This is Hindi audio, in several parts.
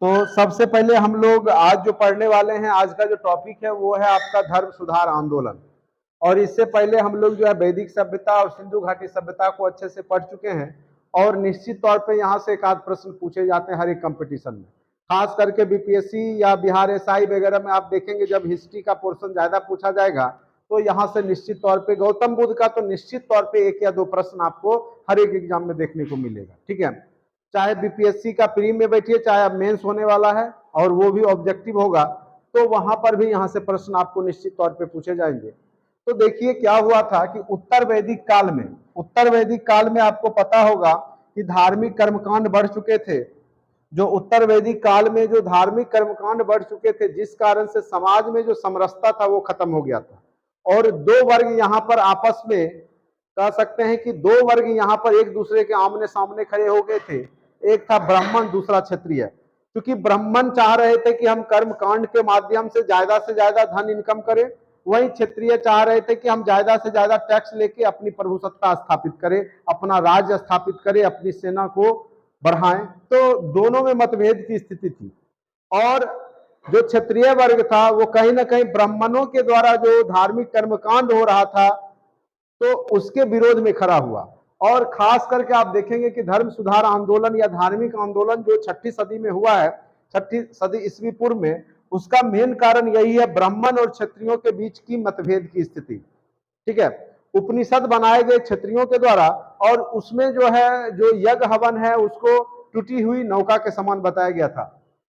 तो सबसे पहले हम लोग आज जो पढ़ने वाले हैं, आज का जो टॉपिक है वो है आपका धर्म सुधार आंदोलन। और इससे पहले हम लोग जो है वैदिक सभ्यता और सिंधु घाटी सभ्यता को अच्छे से पढ़ चुके हैं। और निश्चित तौर पे यहाँ से एक आध प्रश्न पूछे जाते हैं हर एक कंपटीशन में, खास करके बीपीएससी या बिहार एसआई वगैरह में आप देखेंगे जब हिस्ट्री का पोर्शन ज्यादा पूछा जाएगा तो यहाँ से निश्चित तौर पे गौतम बुद्ध का तो निश्चित तौर पे एक या दो प्रश्न आपको हर एक एग्जाम में देखने को मिलेगा। ठीक है, चाहे बीपीएससी का प्री में बैठिए, चाहे अब मेंस होने वाला है और वो भी ऑब्जेक्टिव होगा, तो वहां पर भी यहाँ से प्रश्न आपको निश्चित तौर पे पूछे जाएंगे। तो देखिए क्या हुआ था कि उत्तर वैदिक काल में आपको पता होगा कि धार्मिक कर्मकांड बढ़ चुके थे। जो उत्तर वैदिक काल में जो धार्मिक कर्मकांड बढ़ चुके थे, जिस कारण से समाज में जो समरसता था वो खत्म हो गया था। और दो वर्ग यहाँ पर आपस में कह सकते हैं कि दो वर्ग यहाँ पर एक दूसरे के आमने सामने खड़े हो गए थे। एक था ब्राह्मण, दूसरा क्षत्रिय। क्योंकि ब्राह्मण चाह रहे थे कि हम कर्म कांड के माध्यम से ज्यादा धन इनकम करें, वहीं क्षत्रिय चाह रहे थे कि हम ज्यादा से ज्यादा टैक्स लेके अपनी प्रभुसत्ता स्थापित करें, अपना राज्य स्थापित करें, अपनी सेना को बढ़ाएं। तो दोनों में मतभेद की स्थिति थी। और जो क्षत्रिय वर्ग था वो कहीं ना कहीं ब्राह्मणों के द्वारा जो धार्मिक कर्मकांड हो रहा था तो उसके विरोध में खड़ा हुआ। और खास करके आप देखेंगे कि धर्म सुधार आंदोलन या धार्मिक आंदोलन जो 6ठी सदी में हुआ है, 6ठी सदी ईस्वी पूर्व में, उसका मेन कारण यही है ब्राह्मण और क्षत्रियों के बीच की मतभेद की स्थिति। ठीक है, उपनिषद बनाए गए क्षत्रियों के द्वारा और उसमें जो है जो यज्ञ हवन है उसको टूटी हुई नौका के समान बताया गया था।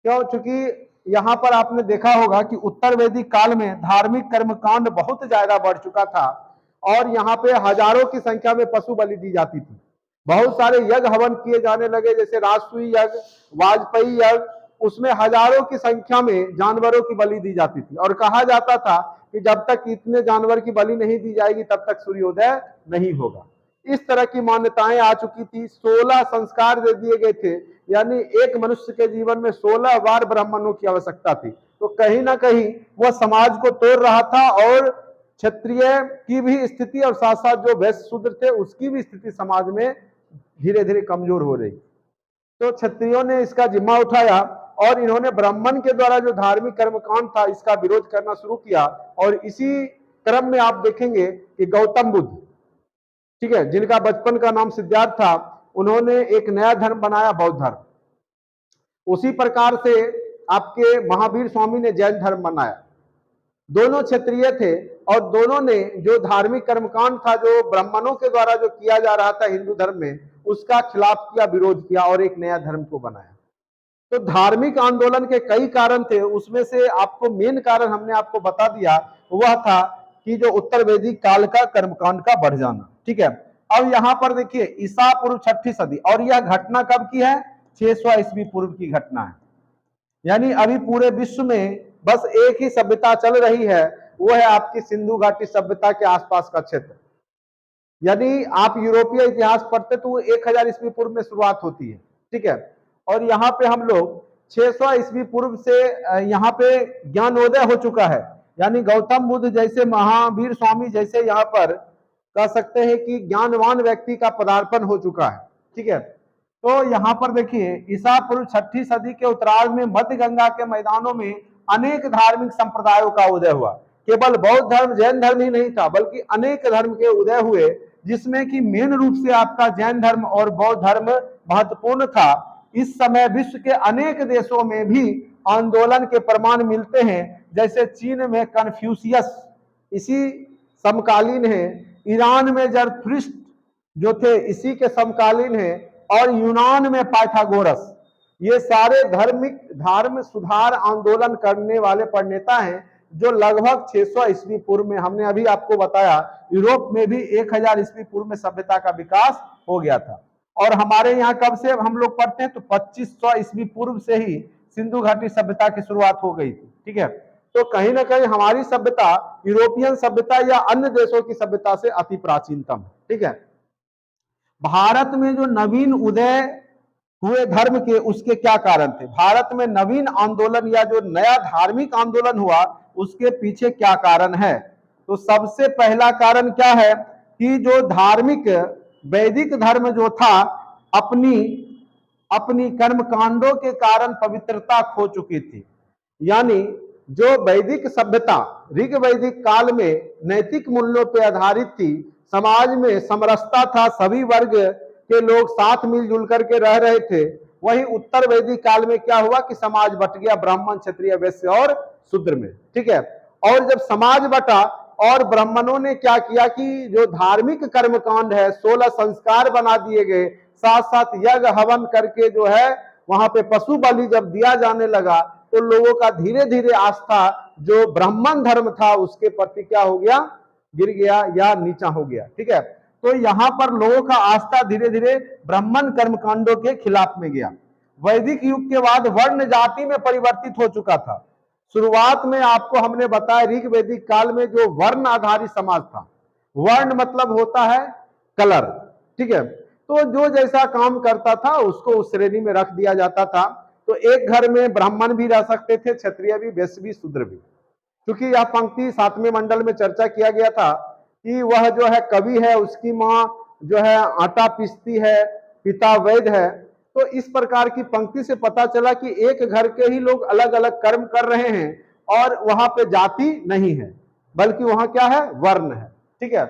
क्यों? चूंकि यहाँ पर आपने देखा होगा कि उत्तर वैदिक काल में धार्मिक कर्मकांड बहुत ज्यादा बढ़ चुका था और यहाँ पे हजारों की संख्या में पशु बलि दी जाती थी। बहुत सारे यज्ञ हवन किए जाने लगे, जैसे राजसूय यज्ञ, वाजपेयी यज्ञ, उसमें हजारों की संख्या में जानवरों की बलि दी जाती थी। और कहा जाता था कि जब तक इतने जानवर की बलि नहीं दी जाएगी तब तक सूर्योदय नहीं होगा। इस तरह की मान्यताएं आ चुकी थी। 16 संस्कार दे दिए गए थे, यानी एक मनुष्य के जीवन में 16 बार ब्राह्मणों की आवश्यकता थी। तो कहीं ना कहीं वह समाज को तोड़ रहा था और क्षत्रिय की भी स्थिति और साथ साथ जो वैश्य शूद्र थे उसकी भी स्थिति समाज में धीरे धीरे कमजोर हो रही। तो क्षत्रियों ने इसका जिम्मा उठाया और इन्होंने ब्राह्मण के द्वारा जो धार्मिक कर्मकांड था इसका विरोध करना शुरू किया। और इसी क्रम में आप देखेंगे कि गौतम बुद्ध, ठीक है, जिनका बचपन का नाम सिद्धार्थ था, उन्होंने एक नया धर्म बनाया, बौद्ध धर्म। उसी प्रकार से आपके महावीर स्वामी ने जैन धर्म बनाया। दोनों क्षत्रिय थे और दोनों ने जो धार्मिक कर्मकांड था जो ब्राह्मणों के द्वारा जो किया जा रहा था हिंदू धर्म में, उसका खिलाफ किया, विरोध किया और एक नया धर्म को बनाया। तो धार्मिक आंदोलन के कई कारण थे, उसमें से आपको मेन कारण हमने आपको बता दिया, वह था कि जो उत्तर वैदिक काल का कर्मकांड का बढ़ जाना। ठीक है, अब यहां पर देखिए ईसा पूर्व 6ठी सदी, और यह घटना कब की है? 600 ईस्वी पूर्व की घटना है। यानी अभी पूरे विश्व में बस एक ही सभ्यता चल रही है, वो है आपकी सिंधु घाटी सभ्यता के आसपास का क्षेत्र। यदि आप यूरोपीय इतिहास पढ़ते तो 1000 ईस्वी पूर्व में शुरुआत होती है। ठीक है, और यहाँ पे हम लोग 600 ईस्वी पूर्व से यहाँ पे ज्ञानोदय हो चुका है। यानी गौतम बुद्ध जैसे, महावीर स्वामी जैसे यहाँ पर कह सकते हैं कि ज्ञानवान व्यक्ति का पदार्पण हो चुका है। ठीक है, तो यहाँ पर देखिए ईसा पूर्व 6ठी सदी के उत्तरार्ध में मध्य गंगा के मैदानों में अनेक धार्मिक संप्रदायों का उदय हुआ। केवल बौद्ध धर्म, जैन धर्म ही नहीं था, बल्कि अनेक धर्म के उदय हुए, जिसमें कि मेन रूप से आपका जैन धर्म और बौद्ध धर्म महत्वपूर्ण था। इस समय विश्व के अनेक देशों में भी आंदोलन के प्रमाण मिलते हैं, जैसे चीन में कन्फ्यूशियस इसी समकालीन है, ईरान में जरथुस्ट्र जो थे इसी के समकालीन है, और यूनान में पाइथागोरस। ये सारे धर्म सुधार आंदोलन करने वाले प्रणेता हैं जो लगभग 600 ईस्वी पूर्व में, हमने अभी आपको बताया, यूरोप में भी 1000 ईस्वी पूर्व में सभ्यता का विकास हो गया था। और हमारे यहाँ कब से हम लोग पढ़ते हैं तो 2500 ईस्वी पूर्व से ही सिंधु घाटी सभ्यता की शुरुआत हो गई थी। ठीक है, तो कहीं ना कहीं हमारी सभ्यता यूरोपियन सभ्यता या अन्य देशों की सभ्यता से अति प्राचीनतम है। ठीक है, भारत में जो नवीन उदय हुए धर्म के, उसके क्या कारण थे? भारत में नवीन आंदोलन या जो नया धार्मिक आंदोलन हुआ उसके पीछे क्या कारण है? तो सबसे पहला कारण क्या है कि जो धार्मिक वैदिक धर्म जो था अपनी अपनी कर्म कांडों के कारण पवित्रता खो चुकी थी। यानी जो वैदिक सभ्यता ऋग वैदिक काल में नैतिक मूल्यों पर आधारित थी, समाज में समरसता था, सभी वर्ग के लोग साथ मिलजुल करके रह रहे थे, वही उत्तर वैदिक काल में क्या हुआ कि समाज बट गया ब्राह्मण, क्षत्रिय, वैश्य और शूद्र में। ठीक है। और जब समाज बटा और ब्राह्मणों ने क्या किया कि जो धार्मिक कर्मकांड है 16 संस्कार बना दिए गए, साथ साथ यज्ञ हवन करके जो है वहां पे पशु बलि जब दिया जाने लगा तो लोगों का धीरे धीरे आस्था जो ब्राह्मण धर्म था उसके प्रति क्या हो गया, गिर गया या नीचा हो गया। ठीक है। तो यहां पर लोगों का आस्था धीरे धीरे ब्राह्मण कर्मकांडों के खिलाफ में गया। वैदिक युग के बाद वर्ण जाति में परिवर्तित हो चुका था। शुरुआत में आपको हमने बताया ऋग वैदिक काल में जो वर्ण आधारित समाज था, वर्ण मतलब होता है कलर। ठीक है। तो जो जैसा काम करता था उसको उस श्रेणी में रख दिया जाता था। तो एक घर में ब्राह्मण भी रह सकते थे, क्षत्रिय भी, वैश्य भी, शूद्र भी। क्योंकि यह पंक्ति 7वें मंडल में चर्चा किया गया था कि वह जो है कवि है, उसकी माँ जो है आटा पीसती है, पिता वैद्य है। तो इस प्रकार की पंक्ति से पता चला कि एक घर के ही लोग अलग अलग कर्म कर रहे हैं और वहां पे जाति नहीं है, बल्कि वहां क्या है, वर्ण है। ठीक है।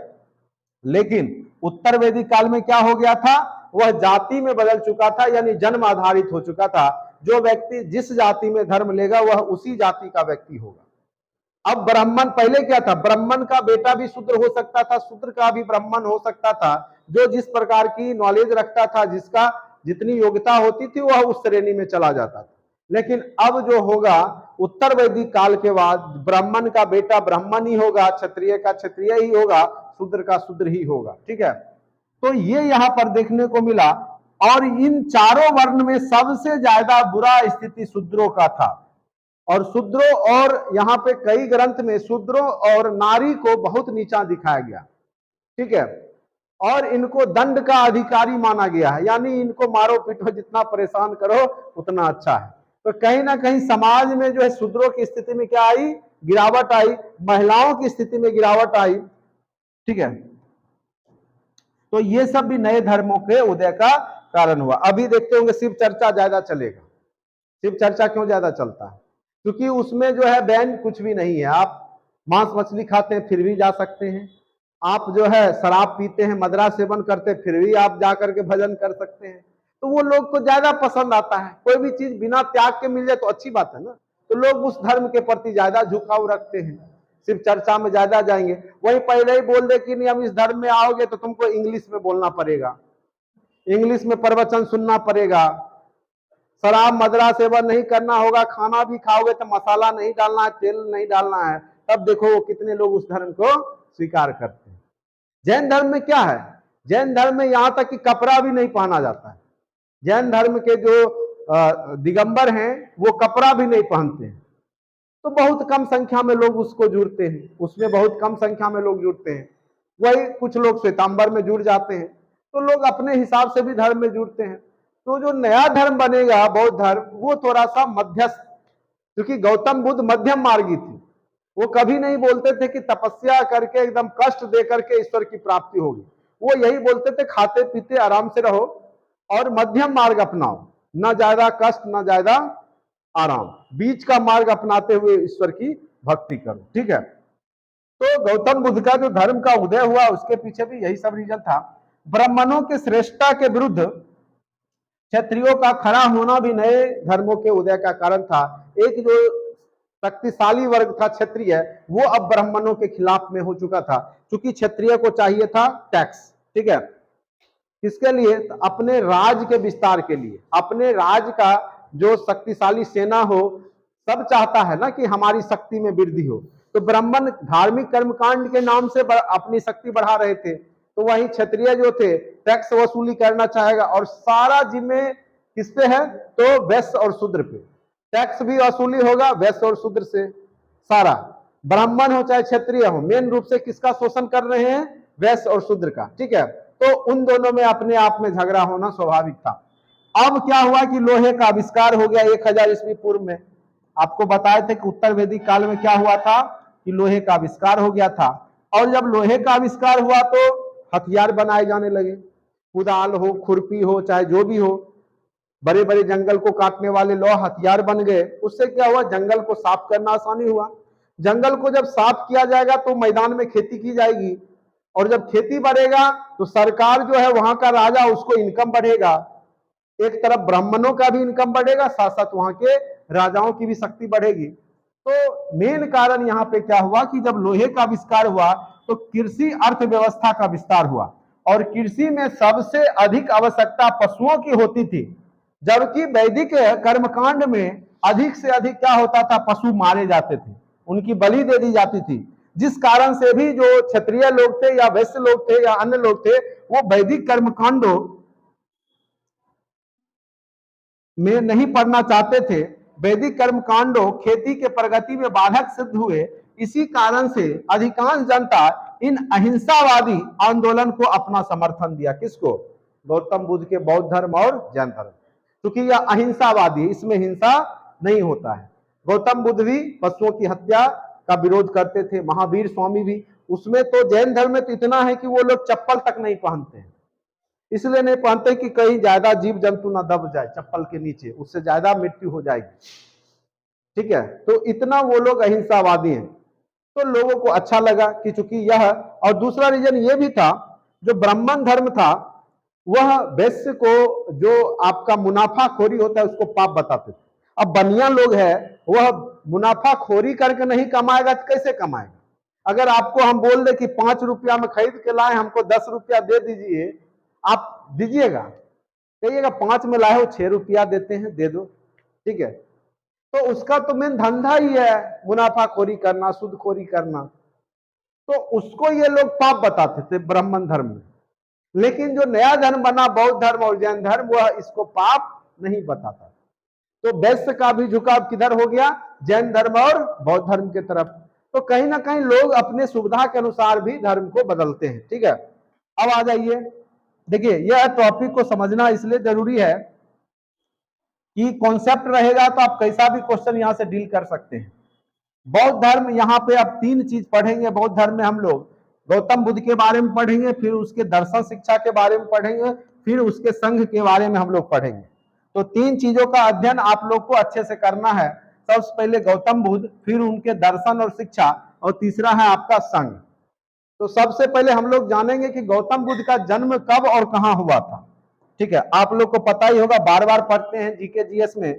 लेकिन उत्तर वैदिक काल में क्या हो गया था, वह जाति में बदल चुका था, यानी जन्म आधारित हो चुका था। जो व्यक्ति जिस जाति में धर्म लेगा वह उसी जाति का व्यक्ति होगा। अब ब्राह्मण, पहले क्या था, ब्राह्मण का बेटा भी शूद्र हो सकता था, शूद्र का भी ब्राह्मण हो सकता था। जो जिस प्रकार की नॉलेज रखता था, जिसका जितनी योग्यता होती थी वह उस श्रेणी में चला जाता था। लेकिन अब जो होगा उत्तर वैदिक काल के बाद ब्राह्मण का बेटा ब्राह्मण ही होगा, क्षत्रिय का क्षत्रिय ही होगा, शूद्र का शूद्र ही होगा। ठीक है। तो ये यहां पर देखने को मिला। और इन चारों वर्ण में सबसे ज्यादा बुरा स्थिति शूद्रों का था। और शूद्रों, और यहाँ पे कई ग्रंथ में शूद्रों और नारी को बहुत नीचा दिखाया गया। ठीक है। और इनको दंड का अधिकारी माना गया है, यानी इनको मारो पीटो, जितना परेशान करो उतना अच्छा है। तो कहीं ना कहीं समाज में जो है शूद्रों की स्थिति में क्या आई, गिरावट आई, महिलाओं की स्थिति में गिरावट आई। ठीक है। तो ये सब भी नए धर्मों के उदय का कारण हुआ। अभी देखते होंगे शिव चर्चा ज्यादा चलेगा। शिव चर्चा क्यों ज्यादा चलता है, क्योंकि उसमें जो है बैन कुछ भी नहीं है। आप मांस मछली खाते हैं फिर भी जा सकते हैं, आप जो है शराब पीते हैं, मदिरा सेवन करते हैं, फिर भी आप जा करके भजन कर सकते हैं। तो वो लोग को ज्यादा पसंद आता है। कोई भी चीज बिना त्याग के मिल जाए तो अच्छी बात है ना। तो लोग उस धर्म के प्रति ज्यादा झुकाव रखते हैं, सिर्फ चर्चा में ज्यादा जाएंगे। वही पहले ही बोल दे कि नहीं हम इस धर्म में आओगे तो तुमको इंग्लिश में बोलना पड़ेगा, इंग्लिश में प्रवचन सुनना पड़ेगा, शराब मदिरा सेवन नहीं करना होगा, खाना भी खाओगे तो मसाला नहीं डालना है, तेल नहीं डालना है। तब देखो कितने लोग उस धर्म को स्वीकार करते हैं। जैन धर्म में क्या है, जैन धर्म में यहां तक कि कपड़ा भी नहीं पहना जाता है। जैन धर्म के जो दिगंबर हैं वो कपड़ा भी नहीं पहनते हैं। तो बहुत कम संख्या में लोग उसको जुड़ते हैं, उसमें बहुत कम संख्या में लोग जुड़ते हैं। वही कुछ लोग श्वेतांबर में जुड़ जाते हैं। तो लोग अपने हिसाब से भी धर्म में जुड़ते हैं। तो जो नया धर्म बनेगा बौद्ध धर्म, वो थोड़ा सा मध्यस्थ, क्योंकि गौतम बुद्ध मध्यम मार्गी थी। वो कभी नहीं बोलते थे कि तपस्या करके एकदम कष्ट दे करके ईश्वर की प्राप्ति होगी। वो यही बोलते थे खाते पीते आराम से रहो और मध्यम मार्ग अपनाओ, ना ज्यादा कष्ट ना ज्यादा आराम, बीच का मार्ग अपनाते हुए ईश्वर की भक्ति करो। ठीक है। तो गौतम बुद्ध का जो धर्म का उदय हुआ उसके पीछे भी यही सब रीजन था। ब्राह्मणों के श्रेष्ठता के विरुद्ध क्षत्रियों का खड़ा होना भी नए धर्मों के उदय का कारण था। एक जो शक्तिशाली वर्ग था क्षत्रिय, वो अब ब्राह्मणों के खिलाफ में हो चुका था, क्योंकि क्षत्रिय को चाहिए था टैक्स। ठीक है। किसके लिए, अपने राज के विस्तार के लिए, अपने राज का जो शक्तिशाली सेना हो, सब चाहता है ना कि हमारी शक्ति में वृद्धि हो। तो ब्राह्मण धार्मिक कर्मकांड के नाम से अपनी शक्ति बढ़ा रहे थे, तो वही क्षत्रिय जो थे टैक्स वसूली करना चाहेगा। और सारा जिम्मे किस पे है, तो वैश्य और शूद्र पे टैक्स भी वसूली होगा, वैश्य और शूद्र से सारा। ब्राह्मण हो चाहे क्षत्रिय हो, मेन रूप से किसका शोषण कर रहे हैं, वैश्य और शूद्र का। ठीक है। तो उन दोनों में अपने आप में झगड़ा होना स्वाभाविक था। अब क्या हुआ कि लोहे का आविष्कार हो गया 1000 ईस्वी पूर्व में। आपको बताए थे कि उत्तर वैदिक काल में क्या हुआ था कि लोहे का आविष्कार हो गया था। और जब लोहे का आविष्कार हुआ तो हथियार बनाए जाने लगे, कुदाल हो, खुरपी हो, चाहे जो भी हो। बड़े बड़े जंगल को काटने वाले लोहा हथियार बन गए। उससे क्या हुआ, जंगल को साफ करना आसानी हुआ। जंगल को जब साफ किया जाएगा तो मैदान में खेती की जाएगी, और जब खेती बढ़ेगा तो सरकार जो है वहां का राजा, उसको इनकम बढ़ेगा। एक तरफ ब्राह्मणों का भी इनकम बढ़ेगा, साथ साथ वहां के राजाओं की भी शक्ति बढ़ेगी। तो मेन कारण यहाँ पे क्या हुआ कि जब लोहे का आविष्कार हुआ तो कृषि अर्थव्यवस्था का विस्तार हुआ, और कृषि में सबसे अधिक आवश्यकता पशुओं की होती थी, जबकि वैदिक कर्मकांड में अधिक से अधिक क्या होता था, पशु मारे जाते थे, उनकी बलि दे दी जाती थी। जिस कारण से भी जो क्षत्रिय लोग थे या वैश्य लोग थे या अन्य लोग थे, वो वैदिक कर्मकांडों में नहीं पढ़ना चाहते थे। वैदिक कर्मकांडों खेती के प्रगति में बाधक सिद्ध हुए। इसी कारण से अधिकांश जनता इन अहिंसावादी आंदोलन को अपना समर्थन दिया। किसको? गौतम बुद्ध के बौद्ध धर्म और जैन धर्म, क्योंकि यह अहिंसावादी, इसमें हिंसा नहीं होता है। गौतम बुद्ध भी पशुओं की हत्या का विरोध करते थे, महावीर स्वामी भी। उसमें तो जैन धर्म में तो इतना है कि वो लोग चप्पल तक नहीं पहनते हैं, इसलिए नहीं पहनते कि कहीं ज्यादा जीव जंतु ना दब जाए चप्पल के नीचे, उससे ज्यादा मृत्यु हो जाएगी। ठीक है, तो इतना वो लोग अहिंसावादी हैं। तो लोगों को अच्छा लगा कि चूंकि यह, और दूसरा रीजन ये भी था, जो ब्राह्मण धर्म था वह वैश्य को जो आपका मुनाफाखोरी होता है उसको पाप बताते थे। अब बनिया लोग है, वह मुनाफाखोरी करके नहीं कमाएगा तो कैसे कमाएगा? अगर आपको हम बोल दे कि 5 रुपया में खरीद के लाए, हमको 10 रुपया दे दीजिए, आप दीजिएगा? कहिएगा 5 में लाए हो 6 रुपया देते हैं, दे दो। ठीक है, तो उसका तो मेन धंधा ही है मुनाफाखोरी करना, सूदखोरी करना। तो उसको ये लोग पाप बताते थे ब्राह्मण धर्म में। लेकिन जो नया धर्म बना बौद्ध धर्म और जैन धर्म, वह इसको पाप नहीं बताता। तो वैश्य का भी झुकाव किधर हो गया? जैन धर्म और बौद्ध धर्म के तरफ। तो कहीं ना कहीं लोग अपने सुविधा के अनुसार भी धर्म को बदलते हैं। ठीक है, अब आ जाइए, देखिए यह टॉपिक को समझना इसलिए जरूरी है कि कॉन्सेप्ट रहेगा तो आप कैसा भी क्वेश्चन यहां से डील कर सकते हैं। बौद्ध धर्म, यहाँ पे अब 3 चीज पढ़ेंगे बौद्ध धर्म में हम लोग। गौतम बुद्ध के बारे में पढ़ेंगे, फिर उसके दर्शन शिक्षा के बारे में पढ़ेंगे, फिर उसके संघ के बारे में हम लोग पढ़ेंगे। तो 3 चीजों का अध्ययन आप लोग को अच्छे से करना है। सबसे पहले गौतम बुद्ध, फिर उनके दर्शन और शिक्षा, और तीसरा है आपका संघ। तो सबसे पहले हम लोग जानेंगे कि गौतम बुद्ध का जन्म कब और कहां हुआ था। ठीक है, आप लोग को पता ही होगा, बार बार पढ़ते हैं जीके जीएस में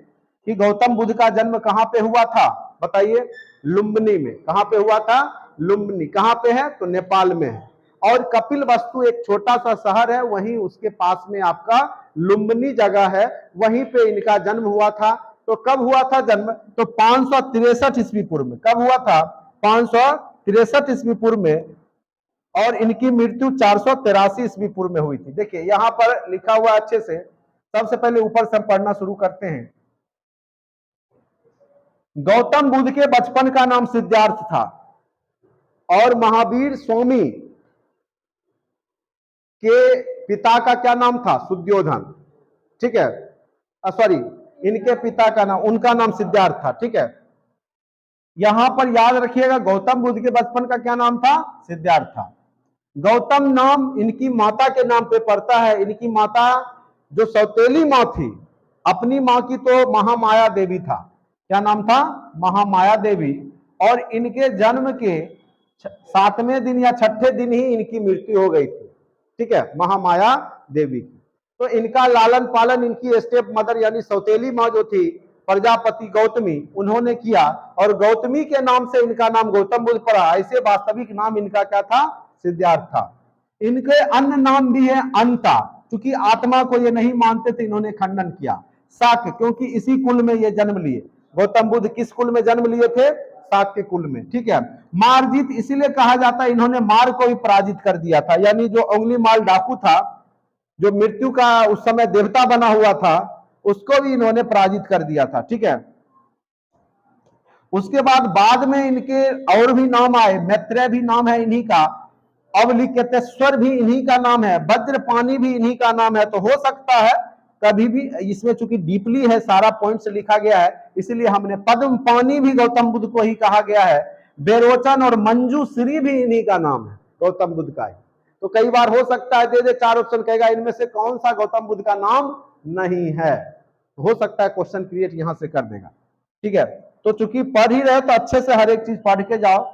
कि गौतम बुद्ध का जन्म कहां पे हुआ था, बताइए? लुम्बिनी में। कहां पे हुआ था? लुम्बिनी। कहां पे है? तो नेपाल में है। और कपिलवस्तु एक छोटा सा शहर है, वहीं उसके पास में आपका लुम्बिनी जगह है, वहीं पे इनका जन्म हुआ था। तो कब हुआ था जन्म? तो 563 ईस्वी पूर्व में। कब हुआ था? 563 ईस्वी पूर्व में। और इनकी मृत्यु 483 ईस्वी पूर्व में हुई थी। देखिए यहां पर लिखा हुआ अच्छे से, सबसे पहले ऊपर से पढ़ना शुरू करते हैं। गौतम बुद्ध के बचपन का नाम सिद्धार्थ था, और महावीर स्वामी के पिता का क्या नाम था? सुद्योधन। ठीक है, सॉरी, इनके पिता का नाम, उनका नाम सिद्धार्थ था। ठीक है, यहां पर याद रखिएगा गौतम बुद्ध के बचपन का क्या नाम था? सिद्धार्थ था। गौतम नाम इनकी माता के नाम पे पड़ता है। इनकी माता जो सौतेली माँ थी, अपनी माँ की तो महामाया देवी था। क्या नाम था? महामाया देवी। और इनके जन्म के 7वें दिन या 6ठे दिन ही इनकी मृत्यु हो गई थी। ठीक है, महामाया देवी की। तो इनका लालन पालन इनकी स्टेप मदर यानी सौतेली माँ जो थी, प्रजापति गौतमी, उन्होंने किया, और गौतमी के नाम से इनका नाम गौतम बुद्ध पड़ा। ऐसे वास्तविक नाम इनका क्या था? सिद्धार्थ था। इनके अन्य नाम भी है अंता, क्योंकि आत्मा को ये नहीं मानते थे, इन्होंने खंडन किया। शाक्य, क्योंकि इसी कुल में ये जन्म लिए। गौतम बुद्ध किस कुल में जन्म लिए थे? शाक्य कुल में। ठीक है, मारजीत इसीलिए कहा जाता है, इन्होंने मार को भी पराजित कर दिया था, यानी जो उंगली माल डाकू था, जो मृत्यु का उस समय देवता बना हुआ था, उसको भी इन्होंने पराजित कर दिया था। ठीक है, उसके बाद में इनके और भी नाम आए। मैत्रेय भी नाम है इन्हीं का, अवलिकेतेश्वर भी इन्हीं का नाम है, वज्रपाणी भी इन्हीं का नाम है। तो हो सकता है कभी भी, इसमें चूंकि डीपली है, सारा पॉइंट से लिखा गया है, इसलिए हमने पद्म पानी भी गौतम बुद्ध को ही कहा गया है। बेरोचन और मंजूश्री भी इन्हीं का नाम है, गौतम बुद्ध का ही। तो कई बार हो सकता है दे दे 4 ऑप्शन, कहेगा इनमें से कौन सा गौतम बुद्ध का नाम नहीं है। हो सकता है क्वेश्चन क्रिएट यहां से कर देगा। ठीक है, तो चूंकि पढ़ ही रहे तो अच्छे से हर एक चीज पढ़ के जाओ,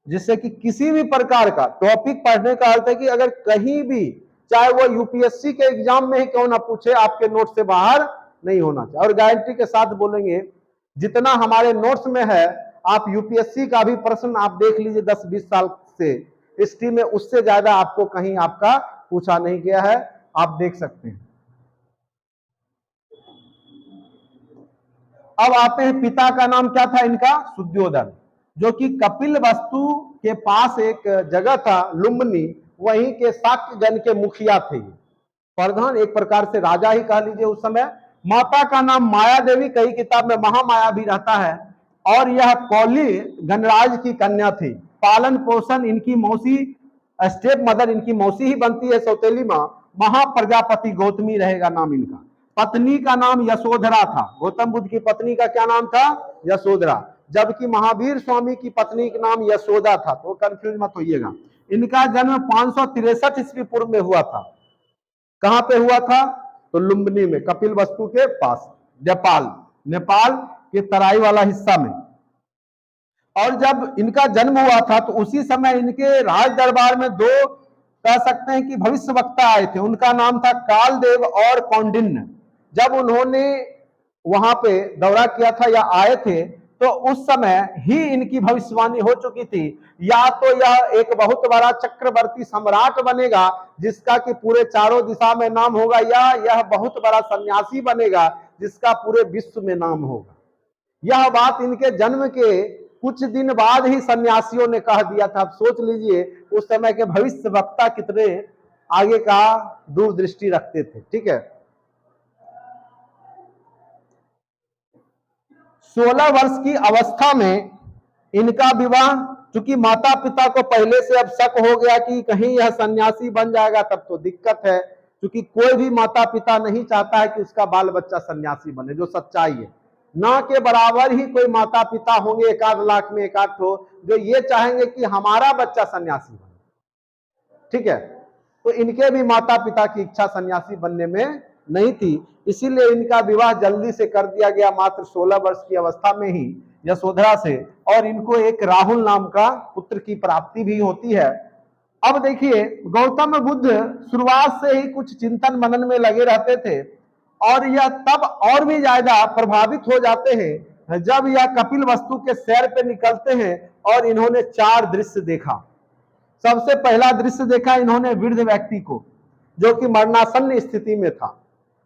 जिससे कि किसी भी प्रकार का टॉपिक पढ़ने का अर्थ है कि अगर कहीं भी, चाहे वो यूपीएससी के एग्जाम में ही क्यों ना पूछे, आपके नोट से बाहर नहीं होना चाहिए। और गारंटी के साथ बोलेंगे जितना हमारे नोट्स में है, आप यूपीएससी का भी प्रश्न आप देख लीजिए 10-20 साल से हिस्ट्री में, उससे ज्यादा आपको कहीं आपका पूछा नहीं गया है, आप देख सकते हैं। अब आते हैं, पिता का नाम क्या था इनका? शुद्धोधन, जो कि कपिलवस्तु के पास एक जगह था लुम्बिनी, वहीं के शाक्यगण के मुखिया थे, प्रधान, एक प्रकार से राजा ही कह लीजिए उस समय। माता का नाम माया देवी, कई किताब में महामाया भी रहता है, और यह कौली गणराज की कन्या थी। पालन पोषण इनकी मौसी, स्टेप मदर इनकी मौसी ही बनती है, सौतेली माँ, महाप्रजापति गौतमी रहेगा नाम इनका। पत्नी का नाम यशोधरा था, गौतम बुद्ध की पत्नी का क्या नाम था? यशोधरा, जबकि महावीर स्वामी की पत्नी का नाम यशोदा था, तो कंफ्यूज मत होइएगा। इनका जन्म 563 ईस्वी पूर्व में हुआ था। कहां पे हुआ था? तो लुम्बिनी में, कपिलवस्तु के पास, नेपाल, नेपाल के तराई वाला हिस्सा में। और जब इनका जन्म हुआ था तो उसी समय इनके राज दरबार में दो, कह सकते हैं कि भविष्यवक्ता आए थे, उनका नाम था कालदेव और कौंडिन्य। जब उन्होंने वहां पे दौरा किया था या आए थे, तो उस समय ही इनकी भविष्यवाणी हो चुकी थी, या तो यह एक बहुत बड़ा चक्रवर्ती सम्राट बनेगा जिसका कि पूरे चारों दिशा में नाम होगा, या यह बहुत बड़ा सन्यासी बनेगा जिसका पूरे विश्व में नाम होगा। यह बात इनके जन्म के कुछ दिन बाद ही सन्यासियों ने कह दिया था। आप सोच लीजिए उस समय के भविष्य वक्ता कितने आगे का दूरदृष्टि रखते थे। ठीक है, 16 वर्ष की अवस्था में इनका विवाह, चूंकि माता पिता को पहले से अब शक हो गया कि कहीं यह सन्यासी बन जाएगा तब तो दिक्कत है, क्योंकि कोई भी माता पिता नहीं चाहता है कि उसका बाल बच्चा सन्यासी बने, जो सच्चाई है। ना के बराबर ही कोई माता पिता होंगे, 1 लाख में 1 हो, जो ये चाहेंगे कि हमारा बच्चा सन्यासी बने। ठीक है, तो इनके भी माता पिता की इच्छा सन्यासी बनने में नहीं थी, इसीलिए इनका विवाह जल्दी से कर दिया गया, मात्र 16 वर्ष की अवस्था में ही यशोधरा से, और इनको एक राहुल नाम का पुत्र की प्राप्ति भी होती है। अब देखिए, गौतम बुद्ध शुरुआत से ही कुछ चिंतन मनन में लगे रहते थे, और यह तब और भी ज्यादा प्रभावित हो जाते हैं जब यह कपिलवस्तु के सैर पे निकलते हैं और इन्होंने 4 दृश्य देखा। सबसे पहला दृश्य देखा इन्होंने वृद्ध व्यक्ति को, जो कि मरणासन्न स्थिति में था।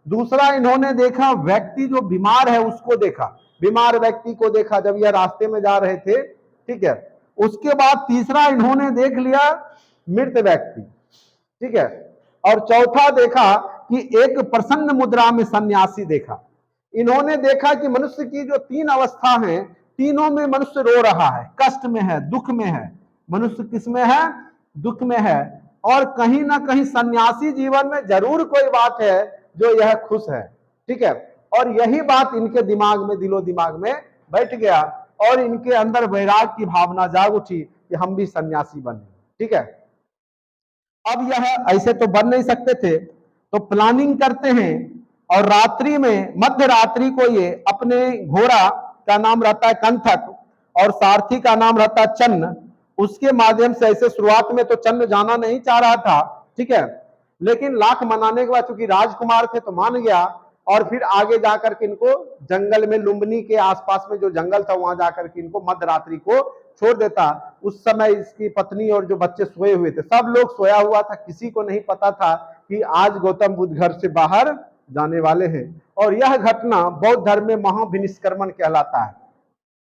दूसरा इन्होंने देखा व्यक्ति जो बीमार है उसको देखा, बीमार व्यक्ति को देखा जब यह रास्ते में जा रहे थे। ठीक है, उसके बाद तीसरा इन्होंने देख लिया मृत व्यक्ति। ठीक है, और चौथा देखा कि एक प्रसन्न मुद्रा में सन्यासी देखा। इन्होंने देखा कि मनुष्य की जो 3 अवस्था हैं, तीनों में मनुष्य रो रहा है, कष्ट में है, दुख में है। मनुष्य किस में है? दुख में है। और कहीं ना कहीं सन्यासी जीवन में जरूर कोई बात है जो यह खुश है। ठीक है, और यही बात इनके दिमाग में, दिलो दिमाग में बैठ गया, और इनके अंदर वैराग की भावना जाग उठी कि हम भी सन्यासी बने। ठीक है, अब यह ऐसे तो बन नहीं सकते थे, तो प्लानिंग करते हैं, और रात्रि में, मध्य रात्रि को ये अपने घोड़ा का नाम रहता है कंथक और सारथी का नाम रहता है चन्न, उसके माध्यम से, ऐसे शुरुआत में तो चन्न जाना नहीं चाह रहा था। ठीक है, लेकिन लाख मनाने के बाद, चूंकि राजकुमार थे तो मान गया, और फिर आगे जाकर के इनको जंगल में, लुम्बिनी के आसपास में जो जंगल था वहां जाकर के इनको मध्य रात्रि को छोड़ देता। उस समय इसकी पत्नी और जो बच्चे सोए हुए थे, सब लोग सोया हुआ था, किसी को नहीं पता था कि आज गौतम बुद्ध घर से बाहर जाने वाले हैं। और यह घटना बौद्ध धर्म में महाभिनिष्क्रमण कहलाता है।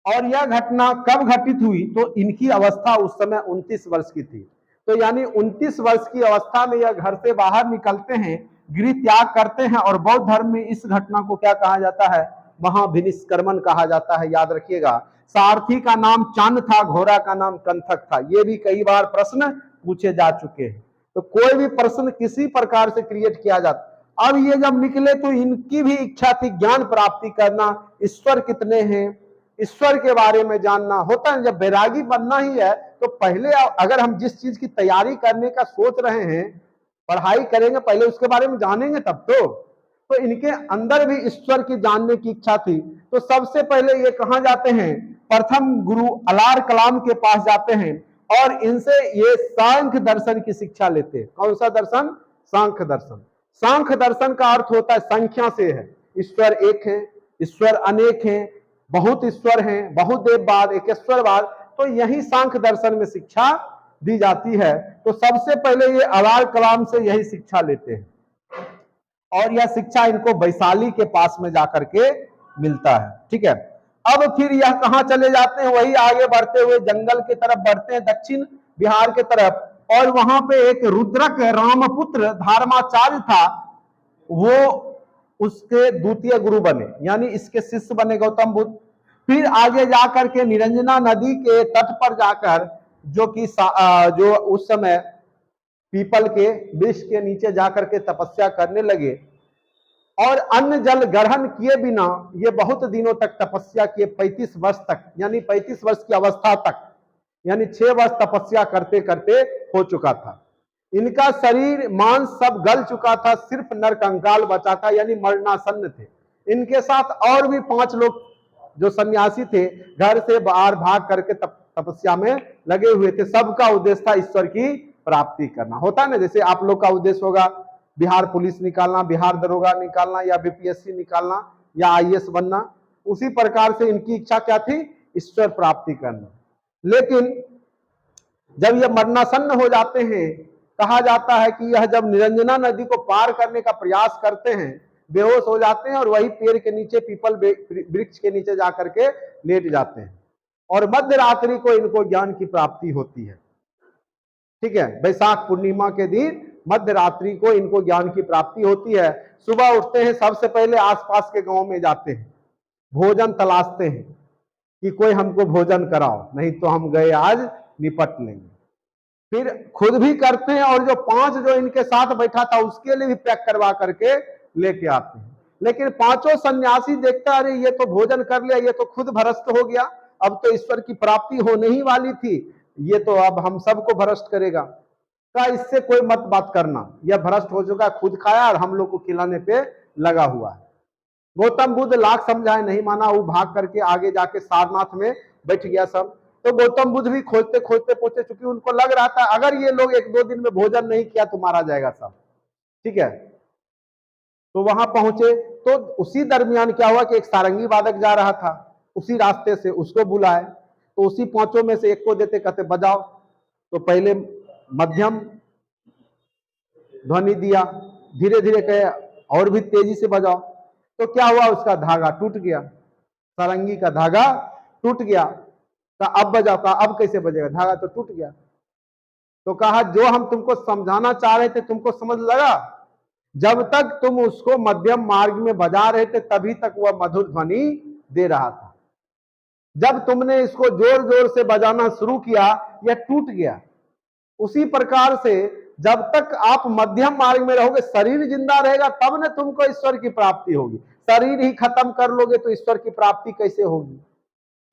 और यह घटना कब घटित हुई? तो इनकी अवस्था उस समय 29 वर्ष की थी। तो यानी 29 वर्ष की अवस्था में यह घर से बाहर निकलते हैं, गृह त्याग करते हैं, और बौद्ध धर्म में इस घटना को क्या कहा जाता है? महाभिनिष्क्रमण कहा जाता है। याद रखिएगा, सारथी का नाम चांद था, घोड़ा का नाम कंथक था। ये भी कई बार प्रश्न पूछे जा चुके हैं, तो कोई भी प्रश्न किसी प्रकार से क्रिएट किया जाता। अब ये जब निकले तो इनकी भी इच्छा थी ज्ञान प्राप्ति करना, ईश्वर कितने हैं, ईश्वर के बारे में जानना होता है। जब बैरागी बनना ही है तो पहले, अगर हम जिस चीज की तैयारी करने का सोच रहे हैं, पढ़ाई करेंगे, पहले उसके बारे में जानेंगे तब तो। तो इनके अंदर भी ईश्वर की जानने की इच्छा थी। तो सबसे पहले ये कहां जाते हैं, प्रथम गुरु अलार कलाम के पास जाते हैं और इनसे ये सांख्य दर्शन की शिक्षा लेते हैं। कौन सा दर्शन? सांख्य दर्शन। सांख्य दर्शन का अर्थ होता है संख्या से है, ईश्वर एक है, ईश्वर अनेक हैं, बहुत ईश्वर हैं, बहुदेववाद, एकेश्वरवाद। तो यही सांख्य दर्शन में शिक्षा दी जाती है। तो सबसे पहले ये अलार कलाम से यही शिक्षा लेते हैं और यह शिक्षा इनको वैशाली के पास में जाकर के मिलता है। ठीक है, अब फिर यह कहां चले जाते हैं, वही आगे बढ़ते हुए जंगल की तरफ बढ़ते हैं, दक्षिण बिहार के तरफ। और वहां पे एक रुद्रक रामपुत्र धर्माचार्य था, वो उसके द्वितीय गुरु बने, यानी इसके शिष्य बने गौतम बुद्ध। फिर आगे जाकर के निरंजना नदी के तट पर जाकर, जो कि जो उस समय पीपल के वृक्ष के नीचे जाकर के तपस्या करने लगे और अन्न जल ग्रहण किए बिना ये बहुत दिनों तक तपस्या किए, 35 वर्ष तक, यानी 35 वर्ष की अवस्था तक, यानी 6 वर्ष तपस्या करते करते हो चुका था। इनका शरीर मांस सब गल चुका था, सिर्फ नरकंकाल बचा था, यानी मरणासन्न थे। इनके साथ और भी 5 लोग जो सन्यासी थे, घर से बाहर भाग करके तपस्या में लगे हुए थे। सबका उद्देश्य था ईश्वर की प्राप्ति करना। होता है ना, जैसे आप लोग का उद्देश्य होगा बिहार पुलिस निकालना, बिहार दरोगा निकालना, या बीपीएससी निकालना, या आईएएस बनना, उसी प्रकार से इनकी इच्छा क्या थी, ईश्वर प्राप्ति करना। लेकिन जब ये मरणासन्न हो जाते हैं, कहा जाता है कि यह जब निरंजना नदी को पार करने का प्रयास करते हैं, बेहोश हो जाते हैं और वही पेड़ के नीचे, पीपल वृक्ष के नीचे जाकर के लेट जाते हैं और मध्य रात्रि को इनको ज्ञान की प्राप्ति होती है। ठीक है, वैशाख पूर्णिमा के दिन मध्य रात्रि को इनको ज्ञान की प्राप्ति होती है। सुबह उठते हैं, सबसे पहले आसपास के गांव में जाते हैं, भोजन तलाशते हैं कि कोई हमको भोजन कराओ, नहीं तो हम गए आज निपट लेंगे। फिर खुद भी करते हैं और जो 5 जो इनके साथ बैठा था उसके लिए भी पैक करवा करके लेके आते हैं। लेकिन 5 सन्यासी देखता, अरे ये तो भोजन कर लिया, ये तो खुद भ्रष्ट हो गया, अब तो ईश्वर की प्राप्ति होने ही वाली थी, ये तो अब हम सबको भ्रष्ट करेगा। का इससे कोई मत बात करना, यह भ्रष्ट हो चुका, खुद खाया और हम लोग को खिलाने पे लगा हुआ है। गौतम बुद्ध लाख समझाए, नहीं माना, वो भाग करके आगे जाके सारनाथ में बैठ गया सब। तो गौतम बुद्ध भी खोजते खोजते पहुंचे, चूंकि उनको लग रहा था अगर ये लोग 1-2 दिन में भोजन नहीं किया तो मारा जाएगा सब। ठीक है, तो वहां पहुंचे तो उसी दरमियान क्या हुआ कि एक सारंगी वादक जा रहा था उसी रास्ते से, उसको बुलाए तो उसी 5 में से एक को देते, कहते बजाओ। तो पहले मध्यम ध्वनि दिया, धीरे धीरे कहे और भी तेजी से बजाओ। तो क्या हुआ, उसका धागा टूट गया, सारंगी का धागा टूट गया। कहा अब बजाओ, कहा अब कैसे बजेगा, धागा तो टूट गया। तो कहा जो हम तुमको समझाना चाह रहे थे तुमको समझ लगा, जब तक तुम उसको मध्यम मार्ग में बजा रहे थे तभी तक वह मधुर ध्वनि दे रहा था, जब तुमने इसको जोर जोर से बजाना शुरू किया यह टूट गया। उसी प्रकार से जब तक आप मध्यम मार्ग में रहोगे, शरीर जिंदा रहेगा तब न तुमको ईश्वर की प्राप्ति होगी। शरीर ही खत्म कर लोगे तो ईश्वर की प्राप्ति कैसे होगी?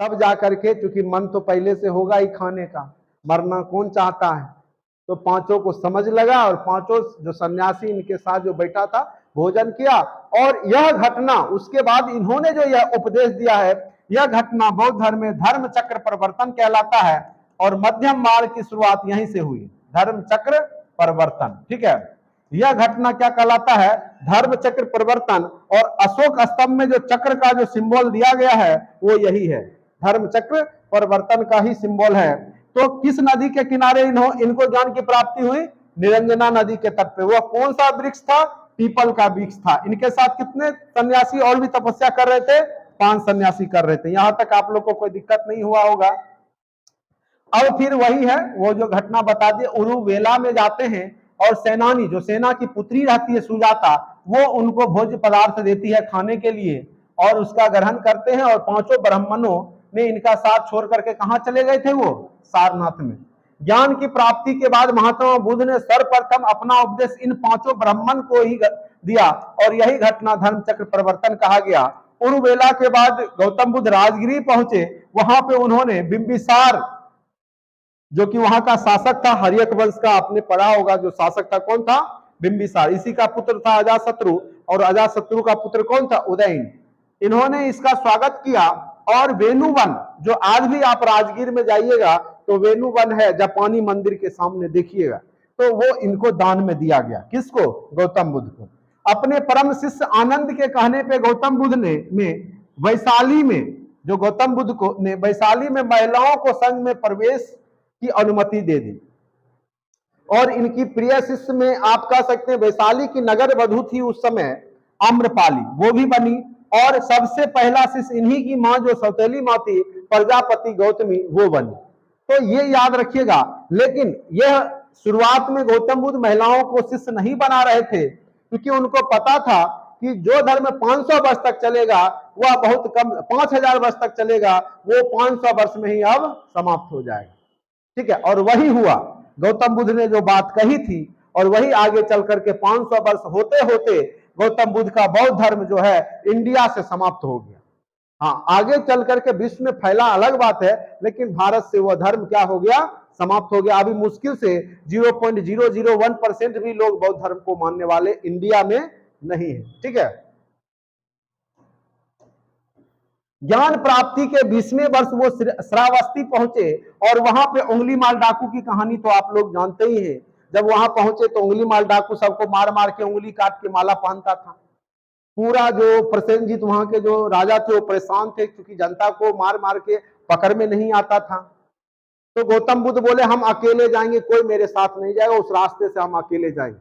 तब जाकर के, क्योंकि मन तो पहले से होगा ही खाने का, मरना कौन चाहता है। तो 5 को समझ लगा और 5 जो सन्यासी इनके साथ जो बैठा था भोजन किया। और यह घटना उसके बाद इन्होंने जो यह उपदेश दिया है, यह घटना बौद्ध धर्म में धर्म चक्र परिवर्तन कहलाता है और मध्यम मार्ग की शुरुआत यहीं से हुई, धर्म चक्र परिवर्तन। ठीक है, यह घटना क्या कहलाता है, धर्म चक्र परिवर्तन। और अशोक स्तंभ में जो चक्र का जो सिंबल दिया गया है वो यही है, धर्म चक्र परिवर्तन का ही सिंबल है। तो किस नदी के किनारे इनको ज्ञान की प्राप्ति हुई? निरंजना नदी के तट पे। वह कौन सा वृक्ष था? पीपल का वृक्ष था। इनके साथ कितने सन्यासी और भी तपस्या कर रहे थे? 5 सन्यासी कर रहे थे। यहां तक आप लोग को कोई दिक्कत नहीं हुआ होगा। अब फिर वही है, वो जो घटना बता दिए, उरुवेला में जाते हैं और सेनानी, जो सेना की पुत्री रहती है सुजाता, वो उनको भोज्य पदार्थ देती है खाने के लिए और उसका ग्रहण करते हैं। और 5 ब्राह्मणों ने इनका साथ छोड़ करके कहां चले गए थे? वो सारनाथ में। ज्ञान की प्राप्ति के बाद महात्मा बुद्ध ने सर्वप्रथम अपना उपदेश इन 5 ब्राह्मण को ही दिया और यही घटना धर्म चक्र परिवर्तन कहा गया। उरुवेला के बाद गौतम बुद्ध राजगिरी पहुंचे, वहां पे उन्होंने बिंबिसार, जो कि वहां का शासक था, हर्यक वंश का, आपने पढ़ा होगा जो शासक था, कौन था? बिंबिसार, इसी का पुत्र था अजातशत्रु, और अजातशत्रु का पुत्र कौन था? उदयन। इन्होंने इसका स्वागत किया। और वेणुवन, जो आज भी आप राजगीर में जाइएगा तो वेणुवन है जापानी मंदिर के सामने, देखिएगा, तो वो इनको दान में दिया गया। किसको? गौतम बुद्ध को। अपने परम शिष्य आनंद के कहने पे गौतम बुद्ध ने वैशाली में, जो गौतम बुद्ध को ने वैशाली में महिलाओं को संघ में प्रवेश की अनुमति दे दी। और इनकी प्रिय शिष्य में आप कह सकते हैं वैशाली की नगर वधु थी उस समय आम्रपाली, वो भी बनी। और सबसे पहला शिष्य इन्हीं की मां, जो सौतेली मां थी, प्रजापति गौतमी, वो बनी। तो ये याद रखिएगा। लेकिन यह शुरुआत में गौतम बुद्ध महिलाओं को शिष्य नहीं बना रहे थे, क्योंकि उनको पता था कि जो धर्म 500 वर्ष तक चलेगा वह बहुत कम, 5000 वर्ष तक चलेगा, वो 500 वर्ष में ही अब समाप्त हो जाएगा। ठीक है, और वही हुआ। गौतम बुद्ध ने जो बात कही थी, और वही आगे चल करके 500 वर्ष होते होते गौतम बुद्ध का बौद्ध धर्म जो है इंडिया से समाप्त हो गया। हाँ, आगे चल करके विश्व में फैला अलग बात है, लेकिन भारत से वह धर्म क्या हो गया? समाप्त हो गया। अभी मुश्किल से 0.001% भी लोग बौद्ध धर्म को मानने वाले इंडिया में नहीं है। ठीक है, ज्ञान प्राप्ति के 20वें वर्ष वो श्रावस्ती पहुंचे, और वहां पे उंगली माल डाकू की कहानी तो आप लोग जानते ही हैं। जब वहां पहुंचे तो उंगली माल डाकू सबको मार मार के उंगली काट के माला पहनता था। पूरा जो प्रसेनजीत वहां के जो राजा थे वो परेशान थे, क्योंकि जनता को मार मार के पकड़ में नहीं आता था। तो गौतम बुद्ध बोले हम अकेले जाएंगे, कोई मेरे साथ नहीं जाएगा, उस रास्ते से हम अकेले जाएंगे।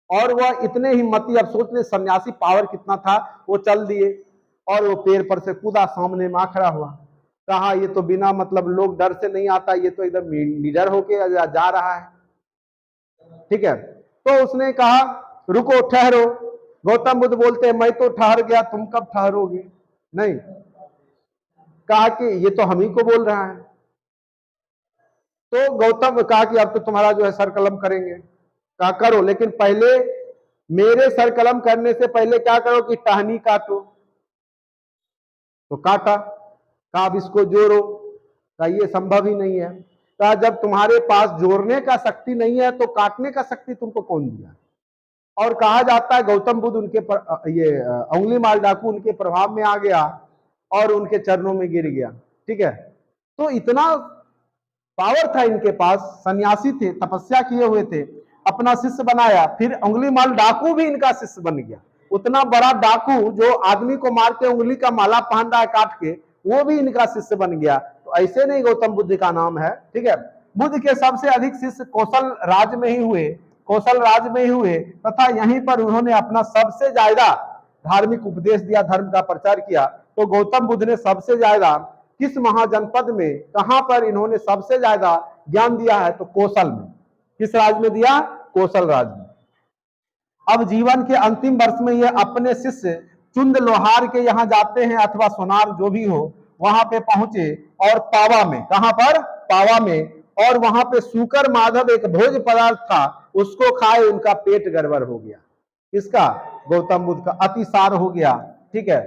और वह इतने हिम्मती, अब सोच ले सन्यासी पावर कितना था, वो चल दिए और वो पेड़ पर से कूदा, सामने में खड़ा हुआ। कहा ये तो बिना मतलब लोग डर से नहीं आता, ये तो एकदम निडर होके जा रहा है। ठीक है, तो उसने कहा रुको, ठहरो। गौतम बुद्ध बोलते हैं मैं तो ठहर गया, तुम कब ठहरोगे? नहीं, कहा कि ये तो हम ही को बोल रहा है। तो गौतम कहा कि अब तो तुम्हारा जो है सर कलम करेंगे। कहा करो, लेकिन पहले मेरे सर कलम करने से पहले क्या करो कि टहनी काटो। तो काटा। कहा अब इसको जोड़ो। कहा ये संभव ही नहीं है। कहा जब तुम्हारे पास जोड़ने का शक्ति नहीं है तो काटने का शक्ति तुमको कौन दिया? और कहा जाता है गौतम बुद्ध उनके ये उंगली माल डाकू उनके प्रभाव में आ गया और उनके चरणों में गिर गया। ठीक है, तो इतना पावर था इनके पास, सन्यासी थे, तपस्या किए हुए थे, अपना शिष्य बनाया। फिर उंगली माल डाकू भी इनका शिष्य बन गया। उतना बड़ा डाकू जो आदमी को मार के उंगली का माला पहन रहा है काट के, वो भी इनका शिष्य बन गया। तो ऐसे नहीं गौतम बुद्ध का नाम है। ठीक है, बुद्ध के सबसे अधिक शिष्य कौशल राज में ही हुए, कौशल राज में ही हुए, तथा यहीं पर उन्होंने अपना सबसे ज्यादा धार्मिक उपदेश दिया, धर्म का प्रचार किया। तो गौतम बुद्ध ने सबसे ज्यादा किस महाजनपद में, कहां पर इन्होंने सबसे ज्यादा ज्ञान दिया है? तो कौशल में। किस राज में दिया? कौशल राज में। अब जीवन के अंतिम वर्ष में ये अपने शिष्य चुंद लोहार के यहाँ जाते हैं, अथवा सोनार जो भी हो, वहां पे पहुंचे और पावा में, कहां पर? पावा में। और वहां पे सूकर माधव एक भोज पदार्थ था, उसको खाए, उनका पेट गड़बड़ हो गया। किसका? गौतम बुद्ध का, अतिसार हो गया। ठीक है,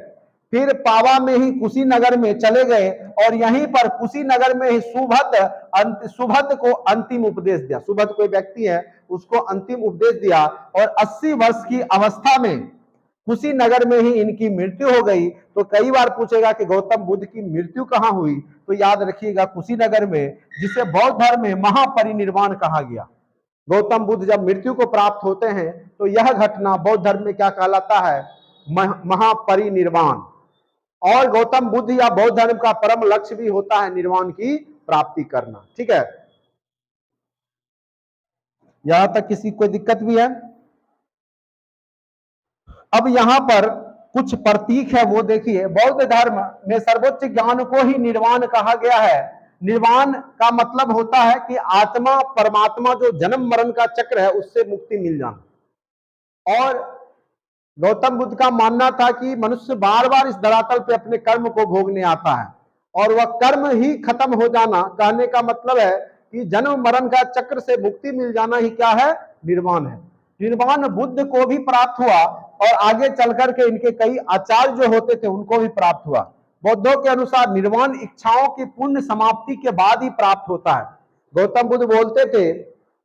फिर पावा में ही कुशीनगर में चले गए और यहीं पर कुशीनगर में ही सुभद्र को अंतिम उपदेश दिया। सुभद्र कोई व्यक्ति है, उसको अंतिम उपदेश दिया। और 80 वर्ष की अवस्था में कुशीनगर में ही इनकी मृत्यु हो गई। तो कई बार पूछेगा कि गौतम बुद्ध की मृत्यु कहां हुई? तो याद रखिएगा कुशीनगर में, जिसे बौद्ध धर्म में महापरिनिर्वाण कहा गया। गौतम बुद्ध जब मृत्यु को प्राप्त होते हैं तो यह घटना बौद्ध धर्म में क्या कहलाता है? महापरिनिर्वाण। और गौतम बुद्ध या बौद्ध धर्म का परम लक्ष्य भी होता है निर्वाण की प्राप्ति करना। ठीक है, यहां तक किसी कोई दिक्कत भी है? अब यहां पर कुछ प्रतीक है, वो देखिए। बौद्ध धर्म में सर्वोच्च ज्ञान को ही निर्वाण कहा गया है। निर्वाण का मतलब होता है कि आत्मा परमात्मा जो जन्म मरण का चक्र है उससे मुक्ति मिल जाना। और गौतम बुद्ध का मानना था कि मनुष्य बार बार इस धरातल पे अपने कर्म को भोगने आता है और वह कर्म ही खत्म हो जाना। कहने का मतलब है कि जन्म मरण का चक्र से मुक्ति मिल जाना ही क्या है? निर्वाण है। निर्वाण बुद्ध को भी प्राप्त हुआ और आगे चल करके इनके कई आचार्य जो होते थे उनको भी प्राप्त हुआ। बौद्धों के अनुसार निर्वाण इच्छाओं की पूर्ण समाप्ति के बाद ही प्राप्त होता है। गौतम बुद्ध बोलते थे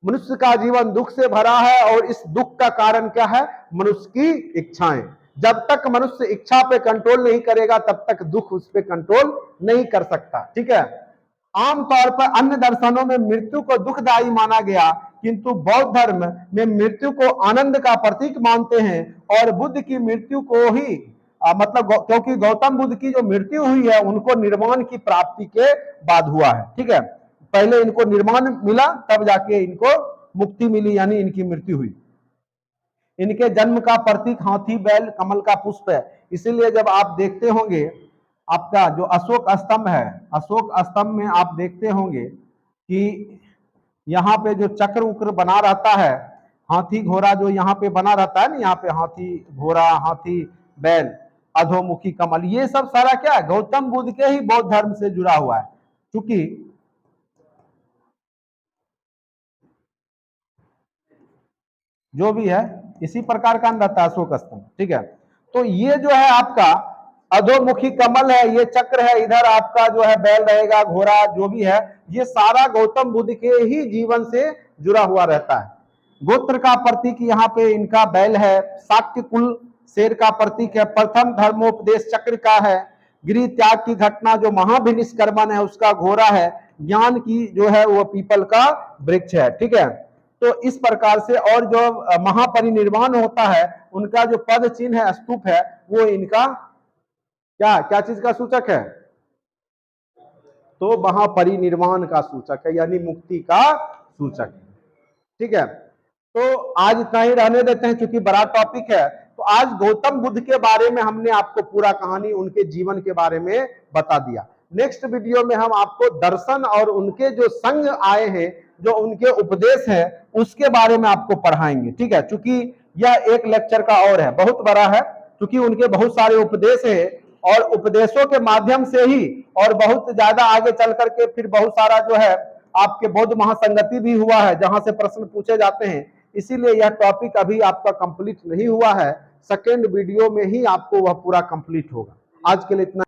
मनुष्य का जीवन दुख से भरा है और इस दुख का कारण क्या है? मनुष्य की इच्छाएं। जब तक मनुष्य इच्छा पे कंट्रोल नहीं करेगा तब तक दुख उस पे कंट्रोल नहीं कर सकता। ठीक है। आमतौर पर अन्य दर्शनों में मृत्यु को दुखदायी माना गया, किंतु बौद्ध धर्म में मृत्यु को आनंद का प्रतीक मानते हैं और बुद्ध की मृत्यु को ही मतलब क्योंकि गौतम बुद्ध की जो मृत्यु हुई है उनको निर्वाण की प्राप्ति के बाद हुआ है। ठीक है। पहले इनको निर्वाण मिला तब जाके इनको मुक्ति मिली, यानी इनकी मृत्यु हुई। इनके जन्म का प्रतीक हाथी, बैल, कमल का पुष्प है। इसीलिए जब आप देखते होंगे आपका जो अशोक स्तंभ है, अशोक स्तंभ में आप देखते होंगे कि यहाँ पे जो चक्र उक्र बना रहता है, हाथी घोड़ा जो यहाँ पे बना रहता है ना, यहाँ पे हाथी घोड़ा, हाथी बैल, अधोमुखी कमल, ये सब सारा क्या है? गौतम बुद्ध के ही बौद्ध धर्म से जुड़ा हुआ है। क्योंकि जो भी है इसी प्रकार का रहता है अशोक स्तंभ। ठीक है। तो ये जो है आपका अधोमुखी कमल है, ये चक्र है, इधर आपका जो है बैल रहेगा, घोड़ा, जो भी है, ये सारा गौतम बुद्ध के ही जीवन से जुड़ा हुआ रहता है। गोत्र का प्रतीक यहाँ पे इनका बैल है, शाक्य कुल शेर का प्रतीक है, प्रथम धर्मोपदेश चक्र का है, गृह त्याग की घटना जो महाभिनिष्क्रमण है उसका घोड़ा है, ज्ञान की जो है वो पीपल का वृक्ष है। ठीक है। तो इस प्रकार से, और जो महापरिनिर्वाण होता है उनका जो पद चिन्ह है, स्तूप है, वो इनका क्या क्या चीज का सूचक है? तो महापरिनिर्वाण का सूचक है, यानी मुक्ति का सूचक है। ठीक है। तो आज इतना ही रहने देते हैं क्योंकि बड़ा टॉपिक है। तो आज गौतम बुद्ध के बारे में हमने आपको पूरा कहानी उनके जीवन के बारे में बता दिया। नेक्स्ट वीडियो में हम आपको दर्शन और उनके जो संघ आए हैं, जो उनके उपदेश है, उसके बारे में आपको पढ़ाएंगे। ठीक है। चूंकि यह एक लेक्चर का और है, बहुत बड़ा है, क्योंकि उनके बहुत सारे उपदेश है और उपदेशों के माध्यम से ही और बहुत ज्यादा आगे चल करके फिर बहुत सारा जो है आपके बौद्ध महासंगति भी हुआ है जहां से प्रश्न पूछे जाते हैं। इसीलिए यह टॉपिक अभी आपका कंप्लीट नहीं हुआ है, सेकेंड वीडियो में ही आपको वह पूरा कंप्लीट होगा। आज के लिए इतना।